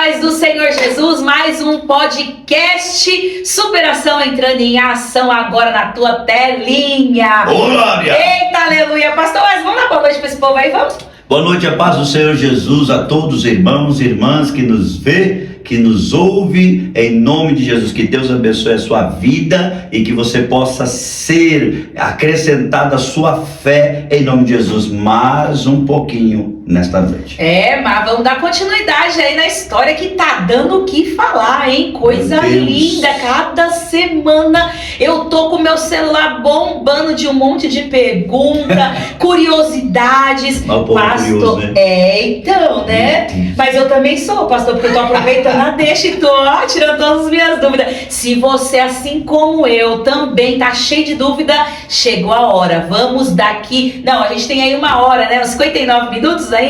paz do Senhor Jesus, mais um podcast Superação entrando em ação agora na tua telinha. Glória! Eita, aleluia. Pastor Wes, vamos dar boa noite para esse povo aí, vamos? Boa noite, a paz do Senhor Jesus a todos os irmãos e irmãs que nos vê, que nos ouve, em nome de Jesus. Que Deus abençoe a sua vida e que você possa ser acrescentada a sua fé, em nome de Jesus, mais um pouquinho nesta noite. Mas vamos dar continuidade aí na história que tá dando o que falar, hein? Coisa linda, cada semana eu tô com meu celular bombando de um monte de pergunta, curiosidades. Pastor, curioso, né? Então, né? Mas eu também sou, pastor, porque eu tô aproveitando a deixa e tô tirando todas as minhas dúvidas. Se você, assim como eu, também tá cheio de dúvida, chegou a hora. Vamos daqui... Não, a gente tem aí uma hora, né? Uns 59 minutos ainda?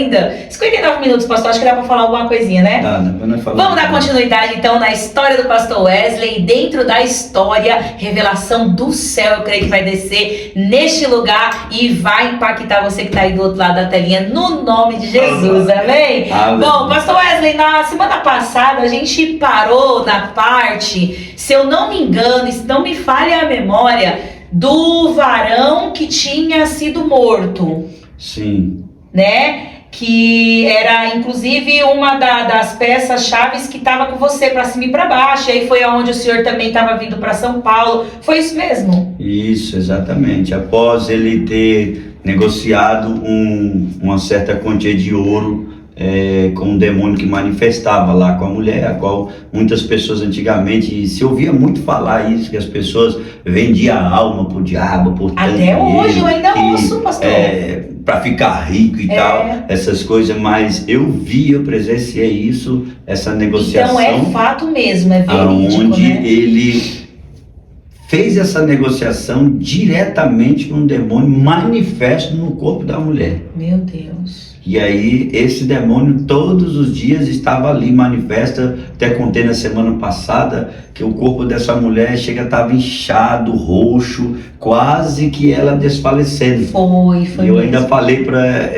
59 minutos, pastor, acho que dá pra falar alguma coisinha, né? Vamos dar continuidade, então, na história do pastor Wesley. E dentro da história, revelação do céu, eu creio que vai descer neste lugar e vai impactar você que tá aí do outro lado da telinha, no nome de Jesus, amém? Bom, pastor Wesley, na semana passada a gente parou na parte, se eu não me engano, se não me falha a memória, do varão que tinha sido morto. Sim. Né? Que era inclusive uma das peças chaves que estava com você para cima e para baixo, e aí foi aonde o senhor também estava vindo para São Paulo, foi isso mesmo? Isso, exatamente. Após ele ter negociado uma certa quantia de ouro com um demônio que manifestava lá com a mulher, a qual muitas pessoas antigamente se ouvia muito falar isso, que as pessoas vendiam a alma pro diabo, por tanto até hoje eu ainda ouço, pastor. Para ficar rico e tal, essas coisas, mas eu presenciei isso, essa negociação. Então é fato mesmo, é verídico, onde né? ele fez essa negociação diretamente com um demônio manifesto no corpo da mulher. Meu Deus. E aí esse demônio todos os dias estava ali manifesta. Até contei na semana passada que o corpo dessa mulher estava inchado, roxo, quase que ela desfalecendo. Foi e eu ainda falei para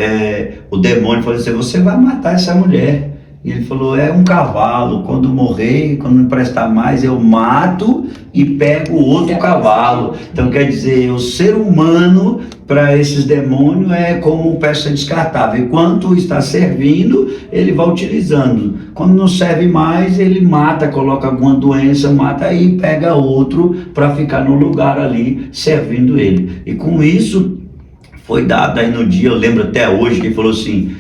o demônio, falei assim: você vai matar essa mulher. E ele falou: é um cavalo, quando morrer, quando não prestar mais, eu mato e pego outro cavalo. Então quer dizer, o ser humano para esses demônios é como peça descartável. Enquanto está servindo, ele vai utilizando. Quando não serve mais, ele mata, coloca alguma doença, mata e pega outro para ficar no lugar ali servindo ele. E com isso foi dado aí no dia, eu lembro até hoje, que ele falou assim: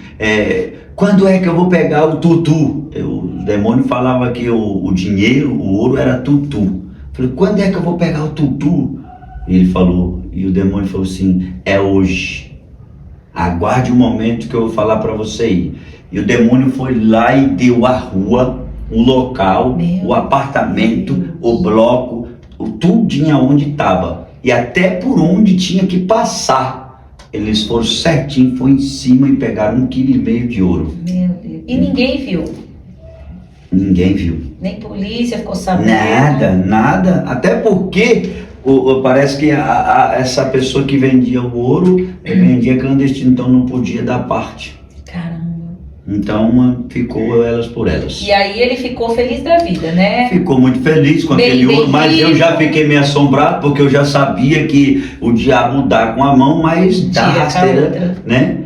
quando é que eu vou pegar o tutu? O demônio falava que o dinheiro, o ouro era tutu. Eu falei: quando é que eu vou pegar o tutu? Ele falou, e o demônio falou assim: é hoje. Aguarde o momento que eu vou falar para você ir. E o demônio foi lá e deu a rua, o local, o apartamento, o bloco, tudinho aonde estava. E até por onde tinha que passar. Eles foram certinho, foi em cima e pegaram 1,5 kg de ouro. Meu Deus. E ninguém viu? Ninguém viu. Nem polícia ficou sabendo? Nada. Até porque parece que essa pessoa que vendia o ouro, vendia clandestino, então não podia dar parte. Caramba. Então ficou elas por elas. E aí ele ficou feliz da vida, né? Ficou muito feliz com aquele ouro, mas eu já fiquei meio assombrado, porque eu já sabia que o diabo dá com a mão, mas dá rasteira, né?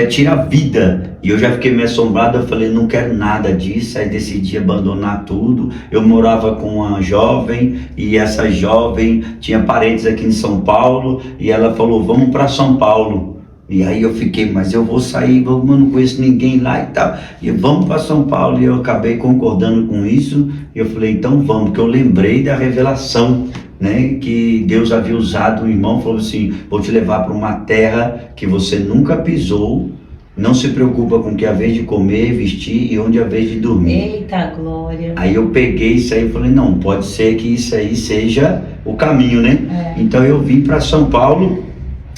Tira a vida. E eu já fiquei meio assombrado, eu falei: não quero nada disso. Aí decidi abandonar tudo. Eu morava com uma jovem, e essa jovem tinha parentes aqui em São Paulo, e ela falou: vamos para São Paulo. E aí eu fiquei: mas eu vou sair, eu não conheço ninguém lá e tal, e vamos para São Paulo. E eu acabei concordando com isso, e eu falei: então vamos, porque eu lembrei da revelação, né, que Deus havia usado. O irmão falou assim: vou te levar para uma terra que você nunca pisou, não se preocupa com o que é a vez de comer, vestir e onde é a vez de dormir. Eita glória. Aí eu peguei isso aí e falei: não, pode ser que isso aí seja o caminho, né? Então eu vim para São Paulo.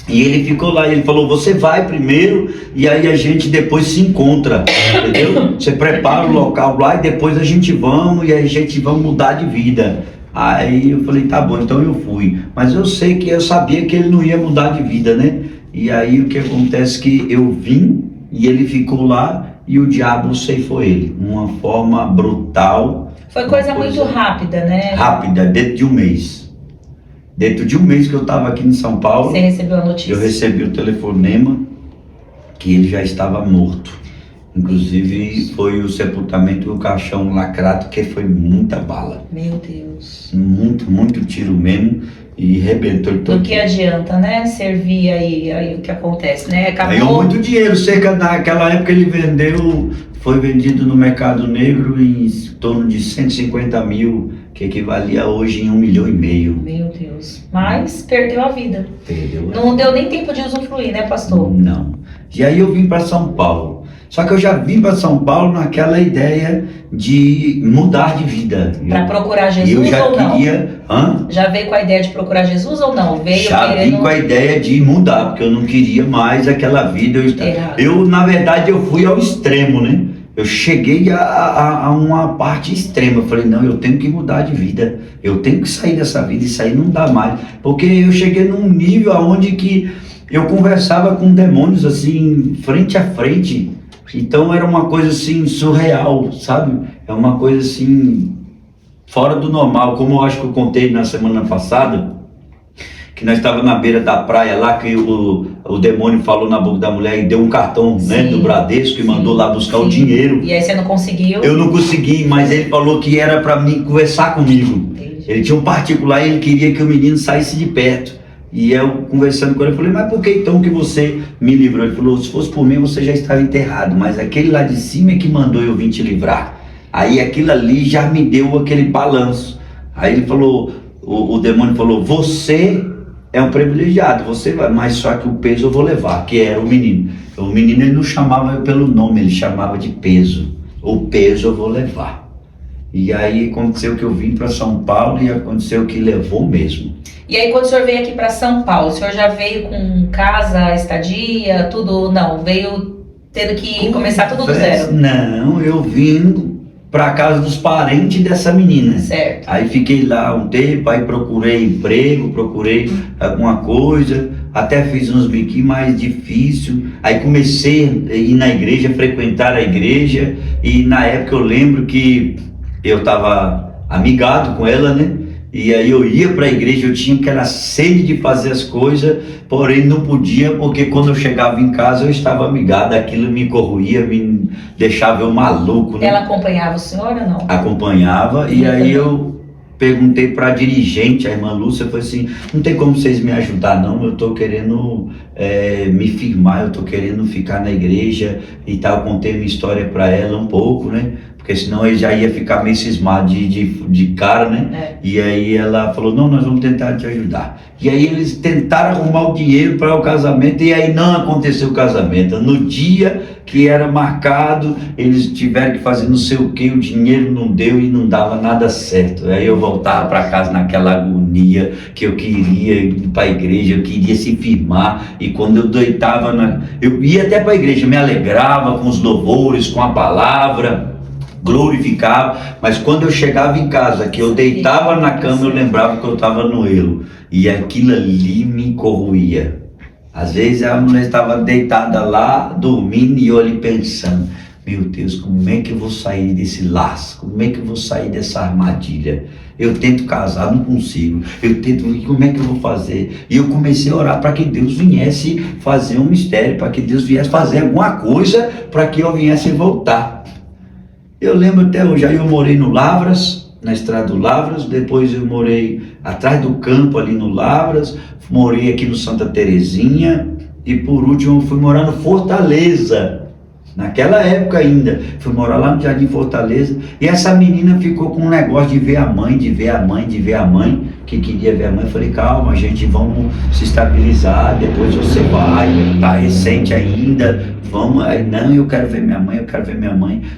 E ele ficou lá, ele falou: você vai primeiro e aí a gente depois se encontra, entendeu? Você prepara o local lá e depois a gente vamos, e aí a gente vai mudar de vida. Aí eu falei: tá bom, então eu fui. Mas eu sabia que ele não ia mudar de vida, né? E aí o que acontece é que eu vim e ele ficou lá, e o diabo ceifou ele. Uma forma brutal. Foi coisa muito rápida, né? Rápida, dentro de um mês. Dentro de um mês que eu estava aqui em São Paulo, você recebeu a notícia? Eu recebi o telefonema que ele já estava morto. Inclusive foi o sepultamento do caixão lacrado, que foi muita bala. Meu Deus. Muito tiro mesmo. E rebentou todo. Do que adianta, né? Servir aí o que acontece, né? Ganhou muito dinheiro. Cerca daquela época ele foi vendido no mercado negro em torno de 150 mil, que equivalia hoje em 1,5 milhão. Meu Deus. Mas perdeu a vida. Perdeu. Não deu nem tempo de usufruir, né, pastor? Não. E aí eu vim para São Paulo. Só que eu já vim para São Paulo naquela ideia de mudar de vida. Para procurar Jesus eu já ou não? Hã? Já veio com a ideia de procurar Jesus ou não? Veio já querendo... vim com a ideia de mudar, porque eu não queria mais aquela vida. Na verdade, eu fui ao extremo, né? Eu cheguei a uma parte extrema. Eu falei, não, eu tenho que mudar de vida. Eu tenho que sair dessa vida, isso aí não dá mais. Porque eu cheguei num nível onde que eu conversava com demônios assim, frente a frente. Então era uma coisa assim, surreal, sabe? É uma coisa assim, fora do normal. Como eu acho que eu contei na semana passada, que nós estávamos na beira da praia lá, que o demônio falou na boca da mulher e deu um cartão, né, do Bradesco e mandou lá buscar o dinheiro. E aí você não conseguiu? Eu não consegui, mas ele falou que era para mim conversar comigo. Entendi. Ele tinha um particular e ele queria que o menino saísse de perto. E eu conversando com ele, eu falei, mas por que então que você me livrou? Ele falou, se fosse por mim você já estava enterrado, mas aquele lá de cima é que mandou eu vir te livrar. Aí aquilo ali já me deu aquele balanço. Aí ele falou, o demônio falou, você é um privilegiado, você vai, mas só que o peso eu vou levar, que era o menino. O menino ele não chamava eu pelo nome, ele chamava de peso. O peso eu vou levar. E aí aconteceu que eu vim para São Paulo e aconteceu que levou mesmo. E aí quando o senhor veio aqui para São Paulo, o senhor já veio com casa, estadia, tudo? Não, veio tendo que começar tudo do zero? Não, eu vim para casa dos parentes dessa menina. Certo. Aí fiquei lá um tempo, aí procurei emprego, procurei alguma coisa, até fiz uns biquinhos mais difícil. Aí comecei a ir na igreja, frequentar a igreja, e na época eu lembro que eu estava amigado com ela, né? E aí eu ia para a igreja, eu tinha aquela sede de fazer as coisas, porém não podia, porque quando eu chegava em casa eu estava amigado, aquilo me corroía, me deixava eu maluco, né? Ela acompanhava o senhor ou não? Acompanhava, e aí eu perguntei para a dirigente, a irmã Lúcia, foi assim, não tem como vocês me ajudar não, eu estou querendo me firmar, eu estou querendo ficar na igreja e tal. Eu contei minha história para ela um pouco, né? Porque senão ele já ia ficar meio cismado de cara, né? E aí ela falou, não, nós vamos tentar te ajudar. E aí eles tentaram arrumar o dinheiro para o casamento, e aí não aconteceu o casamento. No dia que era marcado, eles tiveram que fazer não sei o que, o dinheiro não deu e não dava nada certo. Aí eu voltava para casa naquela agonia, que eu queria ir para a igreja, eu queria se firmar, e quando eu deitava, eu ia até para a igreja, me alegrava com os louvores, com a palavra, glorificava, mas quando eu chegava em casa, que eu deitava na cama, eu lembrava que eu estava no erro, e aquilo ali me corroía. Às vezes a mulher estava deitada lá, dormindo, e eu ali pensando, meu Deus, como é que eu vou sair desse laço? Como é que eu vou sair dessa armadilha? Eu tento casar, não consigo. Eu tento, como é que eu vou fazer? E eu comecei a orar para que Deus viesse fazer um mistério, para que Deus viesse fazer alguma coisa, para que eu viesse voltar. Eu lembro até hoje, aí eu morei no Lavras, na estrada do Lavras, depois eu morei atrás do campo ali no Lavras, morei aqui no Santa Terezinha, e por último eu fui morar no Fortaleza, naquela época ainda, fui morar lá no Jardim Fortaleza, e essa menina ficou com um negócio de ver a mãe, que queria ver a mãe. Eu falei, calma gente, vamos se estabilizar, depois você vai, tá recente ainda, vamos. Aí, não, eu quero ver minha mãe.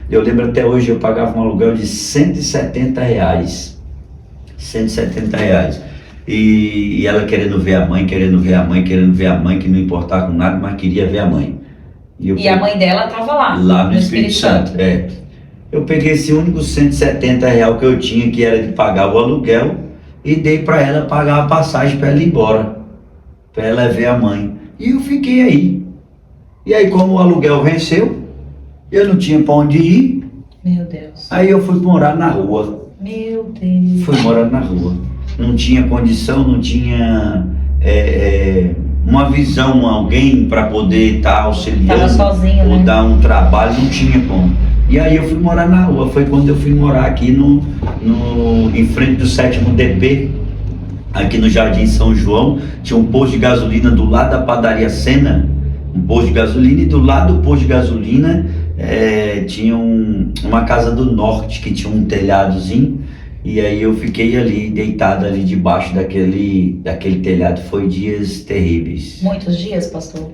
Eu lembro até hoje, eu pagava um aluguel de R$170, e ela querendo ver a mãe, que não importava com nada, mas queria ver a mãe. E a mãe dela estava lá no Espírito Santo. Eu peguei esse único R$170 que eu tinha, que era de pagar o aluguel, e dei para ela pagar a passagem para ela ir embora, para ela ver a mãe. E eu fiquei aí. E aí, como o aluguel venceu, Eu não tinha para onde ir. Meu Deus. Aí eu fui morar na rua. Meu Deus. Fui morar na rua. Não tinha condição, não tinha uma visão, alguém para poder estar auxiliando. Tava sozinho, ou né? dar um trabalho, não tinha como. E aí eu fui morar na rua. Foi quando eu fui morar aqui em frente do 7º DP, aqui no Jardim São João. Tinha um posto de gasolina do lado da padaria Sena, um posto de gasolina, e do lado do posto de gasolina tinha uma casa do norte que tinha um telhadozinho. E aí eu fiquei ali, deitado ali debaixo daquele telhado. Foi dias terríveis. Muitos dias, pastor?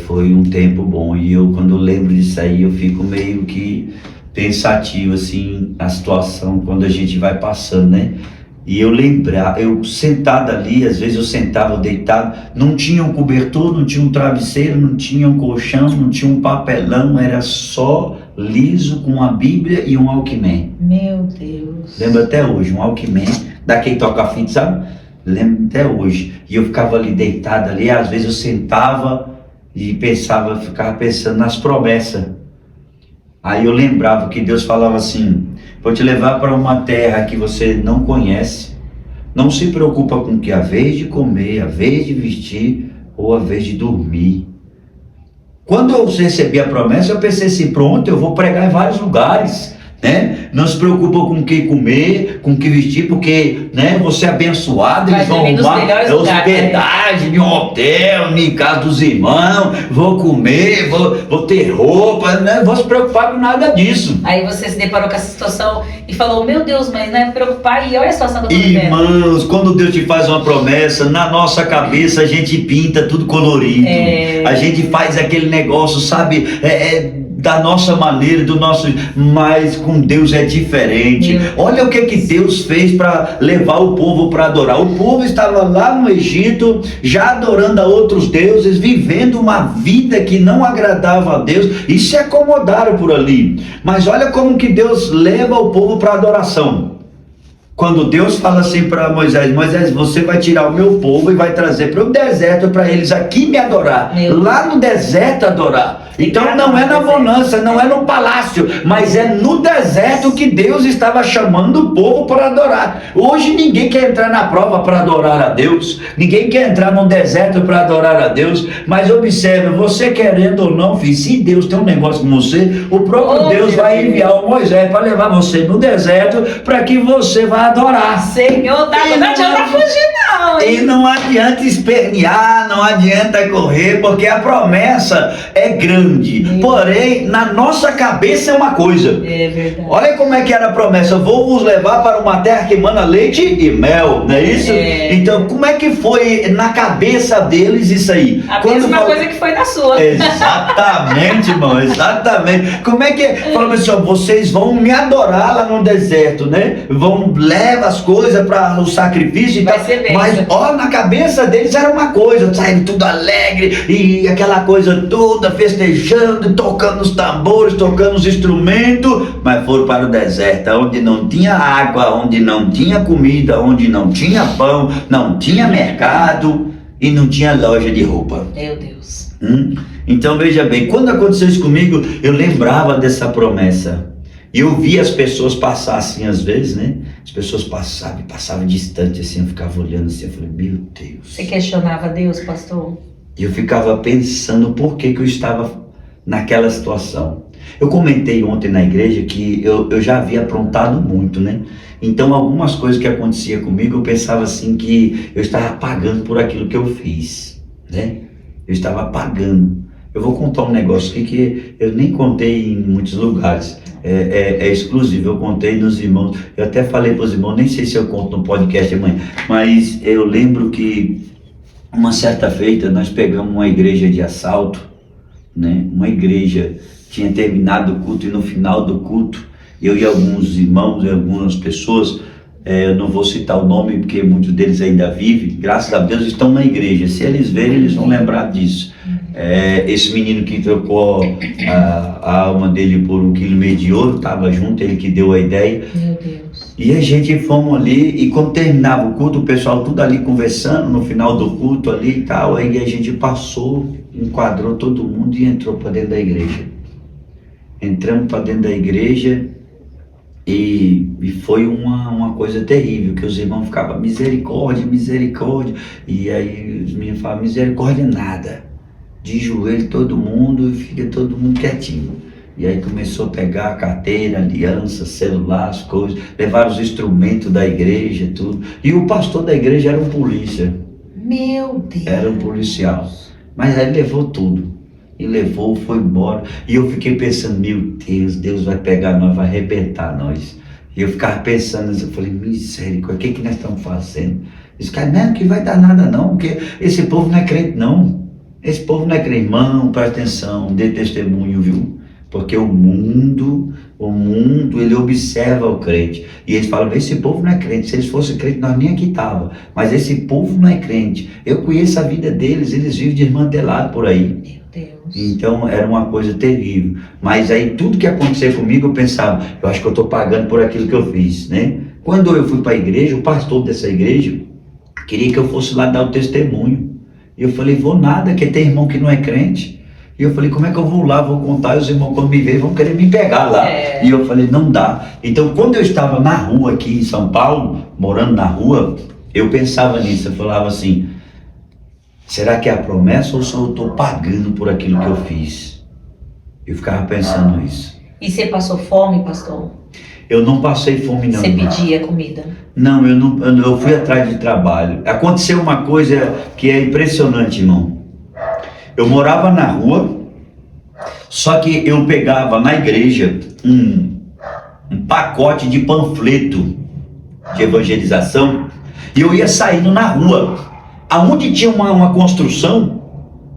Foi um tempo bom. E quando eu lembro disso aí, eu fico meio que pensativo, assim, a situação, quando a gente vai passando, né? E eu sentado ali, às vezes eu sentava deitado, não tinha um cobertor, não tinha um travesseiro, não tinha um colchão, não tinha um papelão, era só liso, com uma Bíblia e um Walkman. Meu Deus. Lembro até hoje, um Walkman, daquele toca-fita, sabe? Lembro até hoje. E eu ficava ali deitado ali, às vezes eu sentava e ficava pensando nas promessas. Aí eu lembrava que Deus falava assim: vou te levar para uma terra que você não conhece. Não se preocupa com que a vez de comer, a vez de vestir ou a vez de dormir. Quando eu recebi a promessa, eu pensei assim: pronto, eu vou pregar em vários lugares, né? Não se preocupa com o que comer, com o que vestir, porque, né, você é abençoado, eles vão arrumar hospedagem, em um hotel, em casa dos irmãos, vou comer, vou ter roupa, né? Não vou se preocupar com nada disso. Aí você se deparou com essa situação e falou: meu Deus, mas não é preocupar, e olha a situação que eu tô vivendo. Irmãos, quando Deus te faz uma promessa, na nossa cabeça a gente pinta tudo colorido. A gente faz aquele negócio, sabe, da nossa maneira, mas com Deus é diferente. Olha o que Deus fez para levar o povo para adorar. O povo estava lá no Egito, já adorando a outros deuses, vivendo uma vida que não agradava a Deus, e se acomodaram por ali. Mas olha como que Deus leva o povo para adoração. Quando Deus fala assim para Moisés: Moisés, você vai tirar o meu povo e vai trazer para o deserto para eles aqui me adorar. Lá no deserto adorar. Então não é na bonança, não é no palácio, mas é no deserto que Deus estava chamando o povo para adorar. Hoje ninguém quer entrar na prova para adorar a Deus, ninguém quer entrar no deserto para adorar a Deus. Mas observe, você querendo ou não, filho, se Deus tem um negócio com você, o próprio Deus vai enviar o Moisés para levar você no deserto para que você vá adorar. Senhor, não adianta fugir não, hein? E não adianta espernear, não adianta correr, porque a promessa é grande. Porém, na nossa cabeça é uma coisa. É verdade. Olha como é que era a promessa: vou vos levar para uma terra que emana leite e mel, não é isso? Então, como é que foi na cabeça deles isso aí? A mesma coisa que foi na sua. Exatamente, irmão, exatamente. Como é que falou assim: ó, vocês vão me adorar lá no deserto, né? Leva as coisas para o sacrifício e vai tal. Ser bem, mas ó, na cabeça deles era uma coisa, sabe, tudo alegre e aquela coisa toda, festejando, tocando os tambores, tocando os instrumentos. Mas foram para o deserto, onde não tinha água, onde não tinha comida, onde não tinha pão, não tinha mercado e não tinha loja de roupa. Meu Deus. Então veja bem, quando aconteceu isso comigo, eu lembrava dessa promessa. E eu via as pessoas passar assim, às vezes, né? As pessoas passavam distante assim, eu ficava olhando assim, eu falei: meu Deus. Você questionava Deus, pastor? E eu ficava pensando por que eu estava naquela situação. Eu comentei ontem na igreja que eu já havia aprontado muito, né? Então algumas coisas que aconteciam comigo, eu pensava assim que eu estava pagando por aquilo que eu fiz, né? Eu estava pagando. Eu vou contar um negócio aqui que eu nem contei em muitos lugares. É exclusivo, eu contei nos irmãos. Eu até falei para os irmãos, nem sei se eu conto no podcast amanhã, mas eu lembro que uma certa feita nós pegamos uma igreja de assalto, né? Uma igreja tinha terminado o culto, e no final do culto, eu e alguns irmãos e algumas pessoas, eu não vou citar o nome porque muitos deles ainda vivem, graças a Deus estão na igreja. Se eles verem, eles vão lembrar disso. Esse menino que trocou a alma dele por 1,5 kg de ouro, estava junto, ele que deu a ideia. Meu Deus. E a gente fomos ali, e quando terminava o culto, o pessoal tudo ali conversando, no final do culto ali e tal, aí a gente passou, enquadrou todo mundo e entrou para dentro da igreja. entramos para dentro da igreja e foi uma coisa terrível, que os irmãos ficavam, misericórdia, misericórdia, e aí os meninos falavam, misericórdia nada, de joelho todo mundo, e fica todo mundo quietinho. E aí começou a pegar a carteira, aliança, celular, as coisas, levaram os instrumentos da igreja, tudo, e o pastor da igreja era um polícia. Meu Deus. Era um policial, mas aí levou tudo. E levou, foi embora. E eu fiquei pensando, meu Deus, Deus vai pegar nós, vai arrebentar nós. E eu ficava pensando, eu falei, misericórdia, o que nós estamos fazendo? Esse cara, não, que vai dar nada não, porque esse povo não é crente não. Esse povo não é crente. Irmão, presta atenção, dê testemunho, viu? Porque o mundo, ele observa o crente. E eles falam, esse povo não é crente. Se eles fossem crentes, nós nem aqui estávamos. Mas esse povo não é crente. Eu conheço a vida deles, eles vivem desmantelados por aí. Então era uma coisa terrível. Mas aí tudo que acontecia comigo eu pensava, eu acho que eu estou pagando por aquilo que eu fiz, né? Quando eu fui para a igreja, o pastor dessa igreja queria que eu fosse lá dar o testemunho. E eu falei, vou nada, que tem irmão que não é crente. E eu falei, como é que eu vou lá, vou contar, e os irmãos quando me verem vão querer me pegar lá. E eu falei, não dá. Então quando eu estava na rua aqui em São Paulo, morando na rua, eu pensava nisso, eu falava assim, será que é a promessa ou só eu estou pagando por aquilo que eu fiz? Eu ficava pensando isso. E você passou fome, pastor? Eu não passei fome não. Você pedia comida? Não, eu fui atrás de trabalho. Aconteceu uma coisa que é impressionante, irmão. Eu morava na rua, só que eu pegava na igreja um pacote de panfleto de evangelização e eu ia saindo na rua. Aonde tinha uma construção,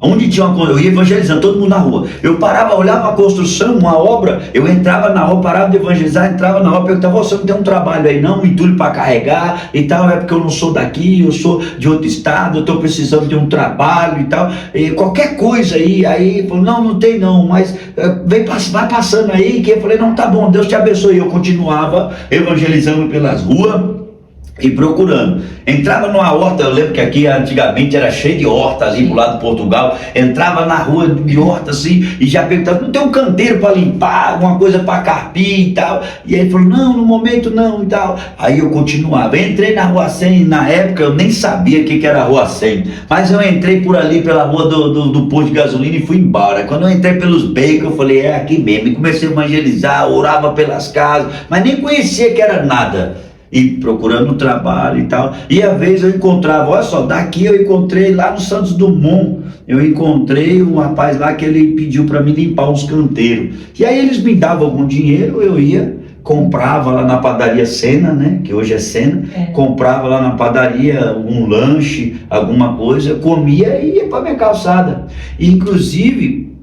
eu ia evangelizando todo mundo na rua. Eu parava, olhava a construção, uma obra, eu entrava na obra, parava de evangelizar, entrava na obra, perguntava, você não tem um trabalho aí não, um entulho para carregar e tal, é porque eu não sou daqui, eu sou de outro estado, eu estou precisando de um trabalho e tal, e qualquer coisa aí falou, não tem não, mas vai passando aí, que eu falei, não, tá bom, Deus te abençoe. Eu continuava evangelizando pelas ruas, e procurando. Entrava numa horta, eu lembro que aqui antigamente era cheio de hortas ali pro lado de Portugal. Entrava na rua de horta assim e já perguntava, não tem um canteiro para limpar, alguma coisa para carpir e tal. E aí ele falou, não, no momento não e tal. Aí eu continuava. Entrei na Rua 100, na época eu nem sabia o que era a Rua 100. Mas eu entrei por ali pela rua do posto de gasolina e fui embora. Quando eu entrei pelos becos, eu falei, é aqui mesmo. E comecei a evangelizar, orava pelas casas, mas nem conhecia que era nada. E procurando trabalho e tal, e às vezes eu encontrava, olha só, daqui eu encontrei lá no Santos Dumont, eu encontrei um rapaz lá que ele pediu para me limpar uns canteiros, e aí eles me davam algum dinheiro, eu ia, comprava lá na padaria Sena, né, que hoje é Sena, comprava lá na padaria um lanche, alguma coisa, comia e ia para minha calçada. E inclusive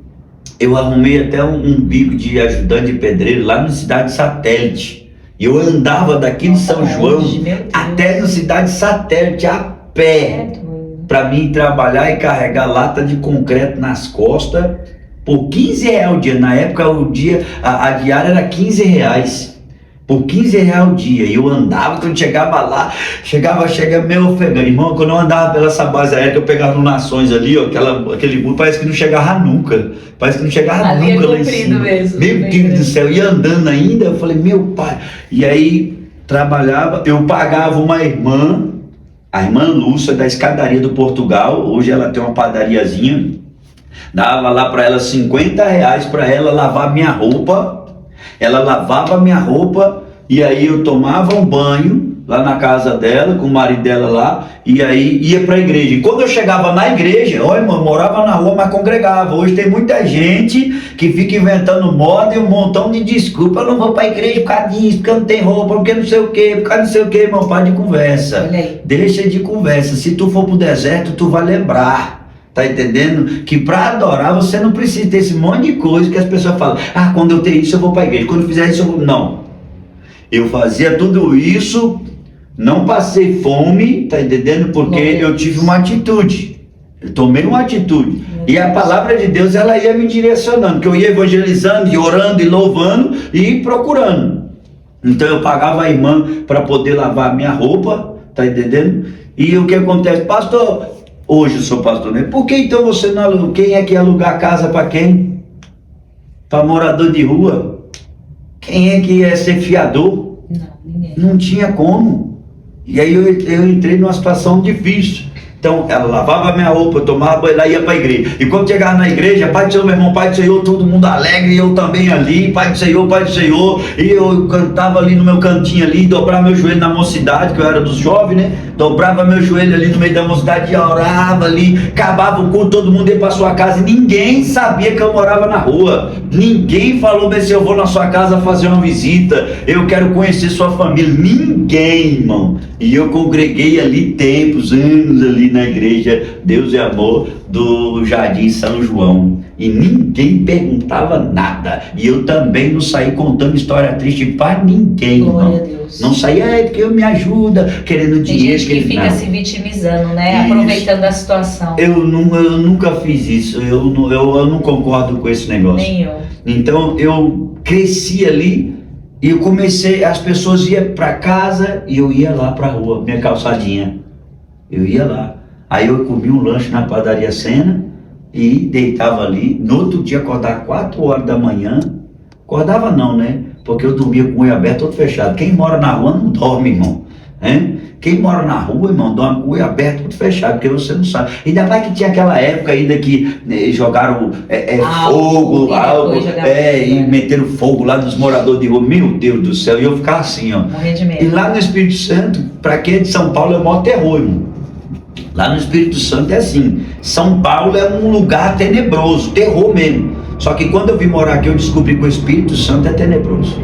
eu arrumei até um bico de ajudante de pedreiro lá na cidade Satélite. E eu andava daqui de São João até na cidade Satélite a pé para mim trabalhar e carregar lata de concreto nas costas por R$15 o dia. Na época a diária era R$15. Por R$15 o dia. E eu andava, quando chegava lá, chegava meio ofegante. Irmão, quando eu andava pela essa base aérea, eu pegava no Nações ali, ó, aquele muro, parece que não chegava nunca. Parece que não chegava ali nunca é lá em cima. Mesmo, meu Deus do céu, e andando ainda, eu falei, meu pai. E aí, trabalhava, eu pagava uma irmã, a irmã Lúcia, da escadaria do Portugal, hoje ela tem uma padariazinha, dava lá para ela R$50 para ela lavar minha roupa. Ela lavava minha roupa e aí eu tomava um banho lá na casa dela, com o marido dela lá, e aí ia para a igreja. E quando eu chegava na igreja, olha, irmão, morava na rua, mas congregava. Hoje tem muita gente que fica inventando moda e um montão de desculpa. Eu não vou para a igreja por causa disso, porque eu não tenho roupa, porque não sei o que, por causa não sei o que, irmão, para de conversa. Deixa de conversa. Se tu for pro deserto, tu vai lembrar. Tá entendendo? Que para adorar você não precisa ter esse monte de coisa que as pessoas falam. Ah, quando eu ter isso eu vou para a igreja. Quando eu fizer isso eu vou... Não. Eu fazia tudo isso, não passei fome, tá entendendo? Porque eu tive uma atitude. Eu tomei uma atitude. E a palavra de Deus, ela ia me direcionando. Que eu ia evangelizando, e orando, e louvando, e procurando. Então eu pagava a irmã para poder lavar a minha roupa, tá entendendo? E o que acontece? Pastor... Hoje eu sou pastor, né? Por que então você não aluga? Quem é que ia alugar a casa para quem? para morador de rua. Quem é que ia ser fiador? Não, ninguém. Não tinha como. E aí eu entrei numa situação difícil. Então, ela lavava minha roupa, eu tomava banho, ela ia para a igreja. E quando chegava na igreja, Pai do Senhor, meu irmão, Pai do Senhor, todo mundo alegre, e eu também ali, Pai do Senhor, Pai do Senhor. E eu cantava ali no meu cantinho ali, dobrava meu joelho na mocidade, que eu era dos jovens, né? Dobrava meu joelho ali no meio da mocidade e orava ali, acabava o culto, todo mundo ia para sua casa. E ninguém sabia que eu morava na rua. Ninguém falou, mas eu vou na sua casa fazer uma visita, eu quero conhecer sua família. Ninguém, irmão. E eu congreguei ali tempos, anos ali na igreja Deus é Amor do Jardim São João. E ninguém perguntava nada. E eu também não saí contando história triste para ninguém, Glória irmão. a Deus. Não saía, porque eu me ajuda, querendo Tem dinheiro. gente que fica não. se vitimizando, né? Isso. Aproveitando a situação. Eu nunca fiz isso, eu não concordo com esse negócio. Nem eu. Então eu cresci ali e eu comecei, as pessoas iam para casa e eu ia lá para a rua, minha calçadinha. Eu ia lá. Aí eu comia um lanche na padaria Sena e deitava ali. No outro dia acordava 4 horas da manhã. Acordava não, né? Porque eu dormia com o olho aberto, todo fechado. Quem mora na rua não dorme, irmão. Hein? Quem mora na rua, irmão, dorme com o olho aberto, tudo fechado, porque você não sabe. Ainda mais que tinha aquela época ainda que jogaram fogo, e meteram fogo lá nos moradores de rua. Meu Deus do céu, e eu ficava assim, ó. Morrer de medo. E lá no Espírito Santo, para quem é de São Paulo, é o maior terror, irmão. Lá no Espírito Santo é assim. São Paulo é um lugar tenebroso, terror mesmo. Só que quando eu vim morar aqui, eu descobri que o Espírito Santo é tenebroso.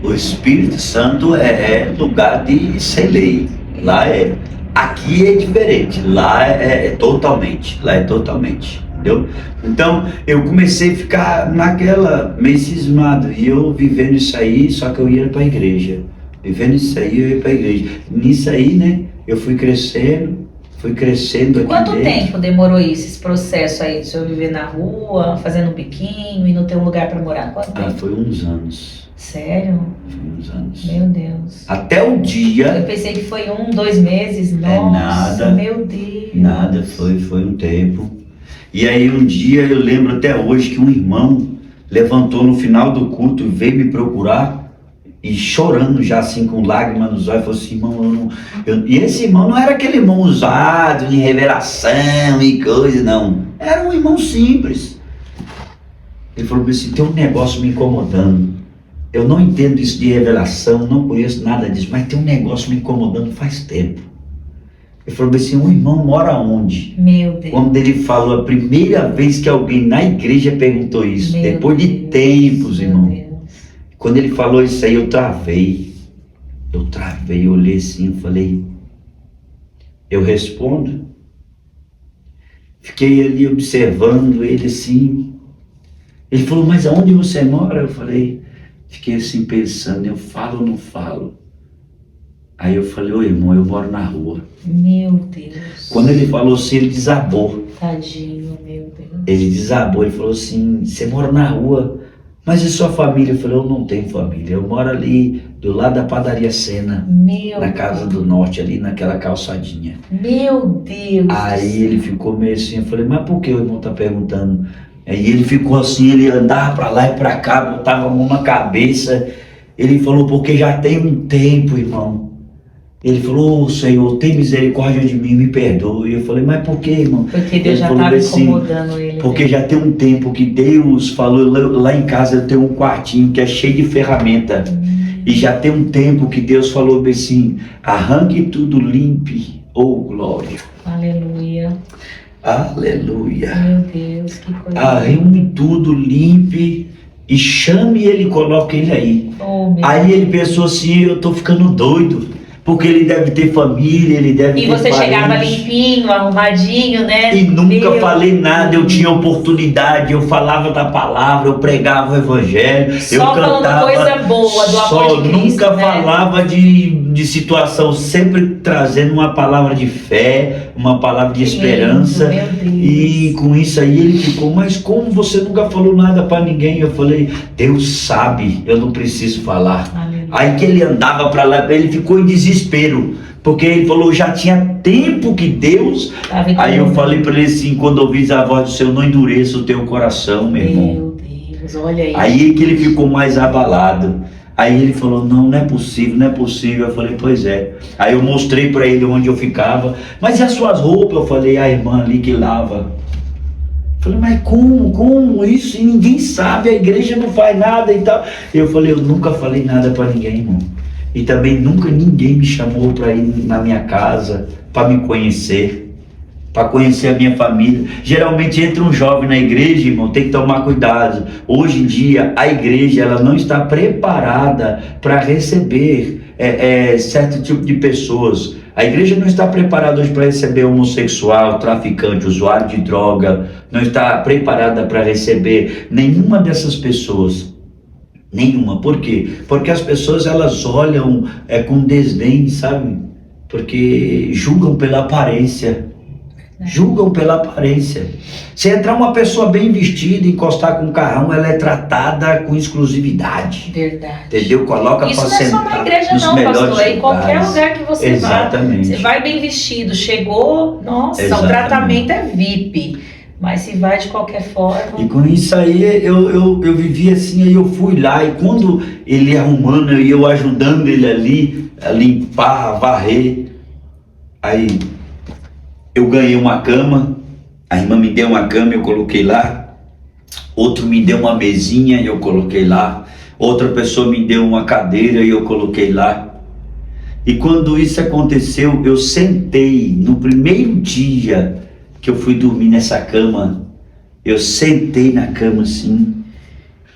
O Espírito Santo é lugar de ser lei. Lá é. Aqui é diferente. Lá é totalmente. Lá é totalmente. Entendeu? Então eu comecei a ficar naquela meio cismado. E eu vivendo isso aí, só que eu ia para a igreja. Vivendo isso aí, eu ia para a igreja. Nisso aí, né? Eu fui crescendo aqui. Quanto dentro. tempo demorou isso, esse processo aí de o senhor viver na rua, fazendo um biquinho e não ter um lugar para morar? Quanto tempo? Foi uns anos. Sério? Foi uns anos. Meu Deus. Até o dia. Eu pensei que foi 1, 2 meses. Nossa, nada. Meu Deus. Nada, foi um tempo. E aí um dia eu lembro até hoje que um irmão levantou no final do culto e veio me procurar. E chorando já assim, com lágrimas nos olhos, falou assim, irmão, e esse irmão não era aquele irmão usado de revelação e coisa, não. Era um irmão simples. Ele falou assim, tem um negócio me incomodando. Eu não entendo isso de revelação, não conheço nada disso, mas tem um negócio me incomodando faz tempo. Ele falou assim, um irmão mora onde? Meu Deus. Quando ele falou a primeira vez que alguém na igreja perguntou isso, Meu depois de Deus, tempos, irmão. Deus. Quando ele falou isso aí, eu travei, eu olhei assim, falei, eu respondo? Fiquei ali observando ele assim, ele falou, mas aonde você mora? Eu falei, fiquei assim pensando, eu falo ou não falo? Aí eu falei, ô irmão, eu moro na rua. Meu Deus. Quando ele falou assim, ele desabou. Tadinho, meu Deus. Ele desabou, ele falou assim, você mora na rua? Mas e sua família? Eu falei, eu não tenho família, eu moro ali do lado da padaria Sena, na Casa do Norte, ali naquela calçadinha. Meu Deus. Aí ele ficou meio assim, eu falei, mas por que o irmão tá perguntando? Aí ele ficou assim, ele andava pra lá e pra cá, botava a mão na cabeça. Ele falou, porque já tem um tempo, irmão. Ele falou, Senhor, tem misericórdia de mim, me perdoe. Eu falei, mas por que, irmão? Porque Deus já estava incomodando ele. Porque já tem um tempo que Deus falou, lá em casa eu tenho um quartinho que é cheio de ferramenta. E já tem um tempo que Deus falou assim, arranque tudo, limpe, glória. Aleluia. Aleluia. Meu Deus, que coisa. Arrume tudo, limpe e chame ele, coloque ele aí. Aí ele pensou assim, eu tô ficando doido. Porque ele deve ter família, ele deve ter E você parente. chegava limpinho, arrumadinho, né? E nunca falei nada, eu tinha oportunidade, eu falava da palavra, eu pregava o evangelho, só eu cantava. Falando coisa boa, do amor de Cristo, nunca né? falava de situação, sempre trazendo uma palavra de fé, uma palavra de esperança. Meu Deus. E com isso aí ele ficou, mas como você nunca falou nada para ninguém? Eu falei, Deus sabe, eu não preciso falar. Aleluia. Aí que ele andava para lá, ele ficou em desespero, porque ele falou, já tinha tempo que Deus... Aí eu falei para ele assim, quando ouvis a voz do Senhor, não endureça o teu coração, meu irmão. Meu Deus. Deus, olha aí. Aí que ele ficou mais abalado. Aí ele falou, não é possível, não é possível. Eu falei, pois é. Aí eu mostrei para ele onde eu ficava. Mas e as suas roupas? Eu falei, a irmã ali que lava. Eu falei, mas como isso? E ninguém sabe, a igreja não faz nada e tal. Eu falei, eu nunca falei nada para ninguém, irmão. E também nunca ninguém me chamou para ir na minha casa, para me conhecer, para conhecer a minha família. Geralmente entra um jovem na igreja, irmão, tem que tomar cuidado. Hoje em dia, a igreja ela não está preparada para receber certo tipo de pessoas. A igreja não está preparada hoje para receber homossexual, traficante, usuário de droga, não está preparada para receber nenhuma dessas pessoas. Nenhuma. Por quê? Porque as pessoas elas olham com desdém, sabe? Porque julgam pela aparência. Julgam pela aparência. Se entrar uma pessoa bem vestida, encostar com um carrão, ela é tratada com exclusividade. Verdade. Entendeu? Coloca para sentar. Isso não é só na igreja não, pastor. É em qualquer lugar que você Exatamente. Você vai bem vestido, chegou, nossa, Exatamente. O tratamento é VIP. Mas se vai de qualquer forma... E com isso aí eu vivi assim, aí eu fui lá, e quando ele arrumando e eu ajudando ele ali, a limpar, a varrer, aí eu ganhei uma cama, a irmã me deu uma cama, eu coloquei lá, outro me deu uma mesinha e eu coloquei lá, outra pessoa me deu uma cadeira e eu coloquei lá. E quando isso aconteceu, eu sentei no primeiro dia que eu fui dormir nessa cama, eu sentei na cama assim,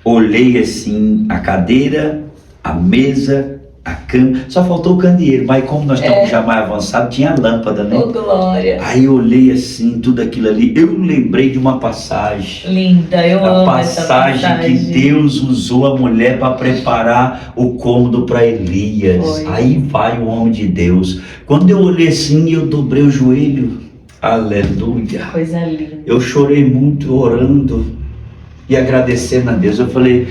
olhei assim, a cadeira, a mesa, a cama, só faltou o candeeiro, mas como nós estamos já mais avançados, tinha a lâmpada, né? Oh, glória! Aí eu olhei assim, tudo aquilo ali, eu lembrei de uma passagem. Linda, eu amo essa passagem que Deus usou a mulher para preparar o cômodo para Elias. Foi. Aí vai o homem de Deus. Quando eu olhei assim, eu dobrei o joelho. Aleluia. Coisa linda. Eu chorei muito orando e agradecendo a Deus. Eu falei,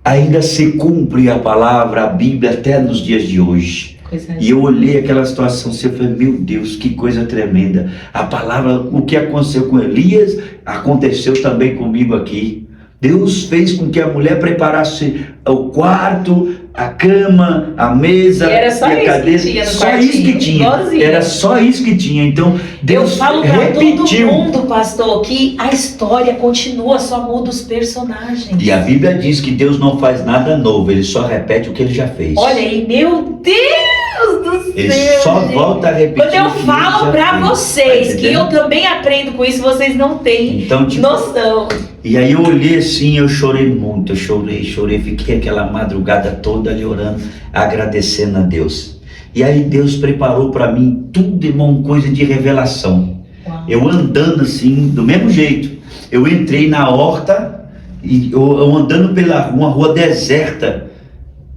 ainda se cumpre a palavra, a Bíblia até nos dias de hoje. Coisa E eu olhei aquela situação assim, eu falei, meu Deus, que coisa tremenda. A palavra, o que aconteceu com Elias, aconteceu também comigo aqui. Deus fez com que a mulher preparasse o quarto, a cama, a mesa e era só e a cadeira. isso que tinha no só isso que tinha. Igualzinho. Era só isso que tinha. Então Deus eu falo pra repetiu. todo mundo, pastor, que a história continua, só muda os personagens. E a Bíblia diz que Deus não faz nada novo, Ele só repete o que Ele já fez. Olha aí, meu Deus do céu! Ele só gente. volta a repetir. Quando eu o que falo Ele já pra fez. vocês Tá que eu também aprendo com isso, vocês não têm então, tipo, noção. E aí eu olhei assim, eu chorei muito, eu chorei, fiquei aquela madrugada toda ali orando, agradecendo a Deus. E aí Deus preparou para mim tudo, irmão, coisa de revelação. Uau. Eu andando assim, do mesmo jeito, eu entrei na horta, e eu andando pela uma rua deserta,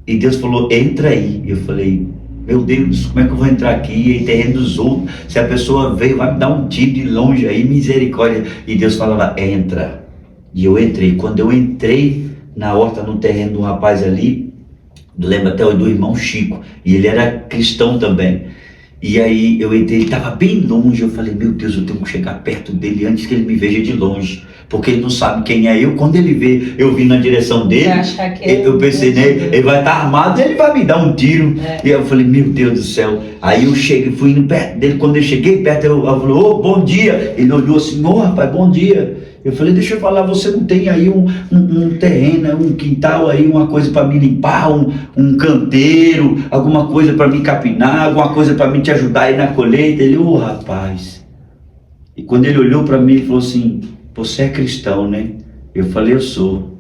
e Deus falou, entra aí. Eu falei, meu Deus, como é que eu vou entrar aqui em terreno dos outros? Se a pessoa veio, vai me dar um tiro de longe aí, misericórdia. E Deus falava, entra. E eu entrei. Quando eu entrei na horta, no terreno do rapaz ali, lembro até do irmão Chico, e ele era cristão também. E aí eu entrei, ele estava bem longe, eu falei, meu Deus, eu tenho que chegar perto dele antes que ele me veja de longe, porque ele não sabe quem é eu. Quando ele vê eu vim na direção dele, eu pensei, né, ele vai estar armado, ele vai me dar um tiro. E eu falei, meu Deus do céu. Aí eu cheguei, fui indo perto dele, quando eu cheguei perto, eu falei, ô, bom dia. Ele olhou assim, ô, rapaz, bom dia. Eu falei, deixa eu falar, você não tem aí um terreno, um quintal aí, uma coisa para me limpar, um canteiro, alguma coisa para me capinar, alguma coisa para me te ajudar aí na colheita? Ele, ô, rapaz. E quando ele olhou para mim, ele falou assim, você é cristão, né? Eu falei, eu sou.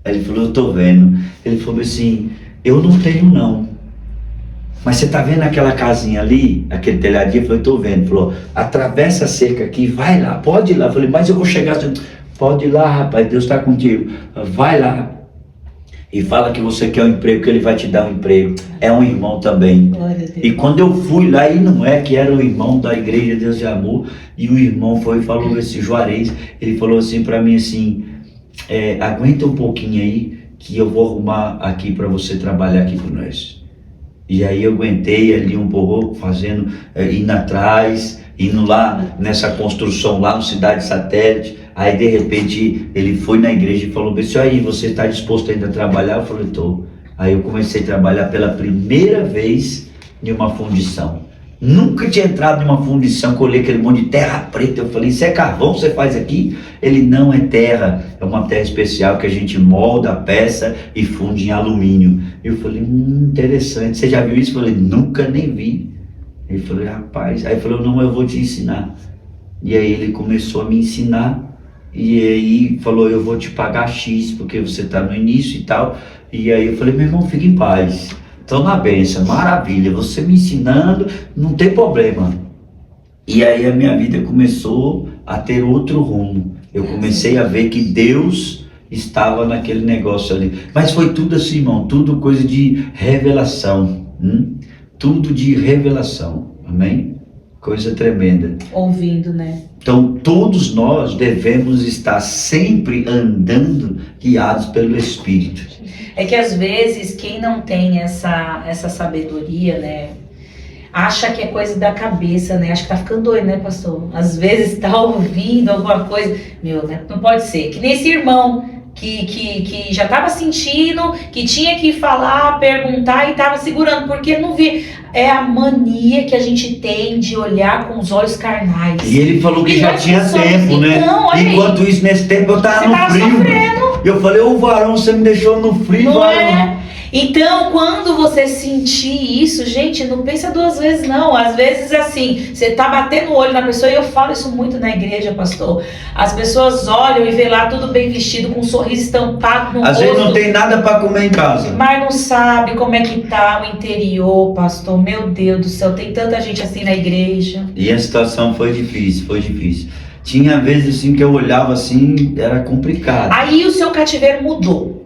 Aí ele falou, eu tô vendo. Ele falou assim, eu não tenho não. Mas você tá vendo aquela casinha ali, aquele telhadinho? Eu falei, tô vendo. Ele falou, atravessa a cerca aqui, vai lá, pode ir lá. Eu falei, mas eu vou chegar. Pode ir lá, rapaz, Deus está contigo. Vai lá. E fala que você quer um emprego, que Ele vai te dar um emprego. É um irmão também. Glória a Deus. E quando eu fui lá, e não é que era o irmão da igreja Deus de Amor, e o irmão foi e falou, esse Juarez, ele falou assim para mim assim, aguenta um pouquinho aí, que eu vou arrumar aqui para você trabalhar aqui com nós. E aí eu aguentei ali um pouco, fazendo, indo atrás, indo lá nessa construção lá no Cidade Satélite, Aí de repente ele foi na igreja e falou: "Isso aí, você está disposto ainda a trabalhar?" Eu falei: "Estou." Aí eu comecei a trabalhar pela primeira vez em uma fundição. Nunca tinha entrado em uma fundição, colhei aquele monte de terra preta. Eu falei: "Isso é carvão que você faz aqui?" Ele: "Não, é terra, é uma terra especial que a gente molda a peça e funde em alumínio." Eu falei: interessante, você já viu isso?" Eu falei: "Nunca nem vi." Ele falou: "Rapaz." Aí ele falou: "Não, eu vou te ensinar." E aí ele começou a me ensinar, e aí falou: "Eu vou te pagar X, porque você está no início e tal." E aí eu falei: "Meu irmão, fique em paz. Estou na bênção, maravilha, você me ensinando, não tem problema." E aí a minha vida começou a ter outro rumo. Eu comecei a ver que Deus estava naquele negócio ali. Mas foi tudo assim, irmão, tudo coisa de revelação. Tudo de revelação, amém? Coisa tremenda. Ouvindo, né? Então todos nós devemos estar sempre andando guiados pelo Espírito. É que às vezes quem não tem essa sabedoria, né, acha que é coisa da cabeça, né? Acho que tá ficando doido, né, pastor? Às vezes tá ouvindo alguma coisa, meu, né? Não pode ser. Que nem esse irmão que já tava sentindo, que tinha que falar, perguntar e tava segurando, porque não via. É a mania que a gente tem de olhar com os olhos carnais. E ele falou que já tinha tempo, né? Então, enquanto isso, nesse tempo eu tava no frio. Sofrendo. Eu falei: "Ô varão, você me deixou no frio, não varão." É? Então, quando você sentir isso, gente, não pensa duas vezes não. Às vezes, assim, você tá batendo o olho na pessoa, e eu falo isso muito na igreja, pastor. As pessoas olham e vê lá tudo bem vestido, com um sorriso estampado no rosto. Às vezes não tem nada para comer em casa. Mas não sabe como é que tá o interior, pastor. Meu Deus do céu, tem tanta gente assim na igreja. E a situação foi difícil, foi difícil. Tinha vezes assim que eu olhava assim, era complicado. Aí o seu cativeiro mudou.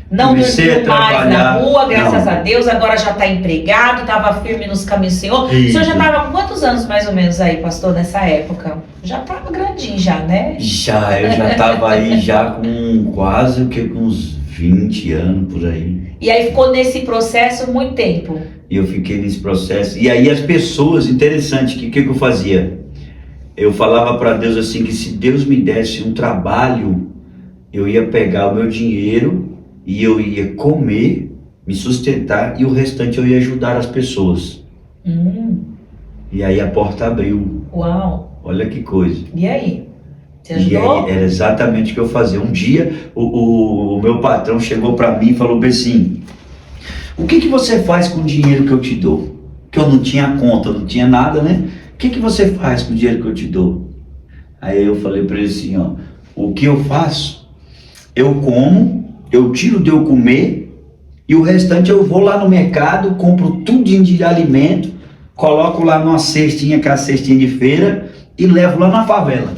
Não Comecei dormiu a mais na trabalhar. rua, graças Não. a Deus, agora já está empregado, estava firme nos caminhos do Senhor. Isso. O senhor já estava com quantos anos mais ou menos aí, pastor, nessa época? Já estava grandinho já, né? Eu já estava aí já com quase com uns 20 anos por aí. E aí ficou nesse processo muito tempo. E eu fiquei nesse processo. E aí as pessoas, interessante, que eu fazia? Eu falava para Deus assim, que se Deus me desse um trabalho, eu ia pegar o meu dinheiro e eu ia comer, me sustentar, e o restante eu ia ajudar as pessoas. E aí a porta abriu. Uau! Olha que coisa. E aí? Você E ajudou? aí era exatamente o que eu fazia. Um dia o meu patrão chegou para mim e falou assim: "O que você faz com o dinheiro que eu te dou?" Que eu não tinha conta, não tinha nada, né? "O que você faz com o dinheiro que eu te dou?" Aí eu falei para ele assim: "Ó, o que eu faço? Eu como, eu tiro de eu comer, e o restante eu vou lá no mercado, compro tudinho de alimento, coloco lá numa cestinha, aquela cestinha de feira, e levo lá na favela."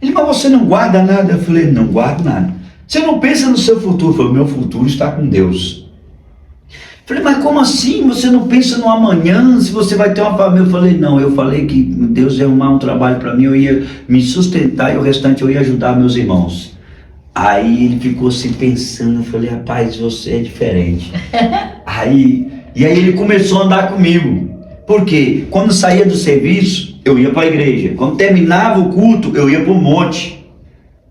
Ele: "Mas você não guarda nada?" Eu falei: "Não guardo nada." "Você não pensa no seu futuro?" Eu falei: "Meu futuro está com Deus." Eu falei: "Mas como assim? Você não pensa no amanhã, se você vai ter uma família?" Eu falei: "Não, eu falei que Deus ia arrumar um trabalho para mim, eu ia me sustentar e o restante eu ia ajudar meus irmãos." Aí ele ficou assim pensando. Eu falei: "Rapaz, você é diferente." E aí ele começou a andar comigo. Por quê? Quando saía do serviço, eu ia para a igreja. Quando terminava o culto, eu ia para o monte.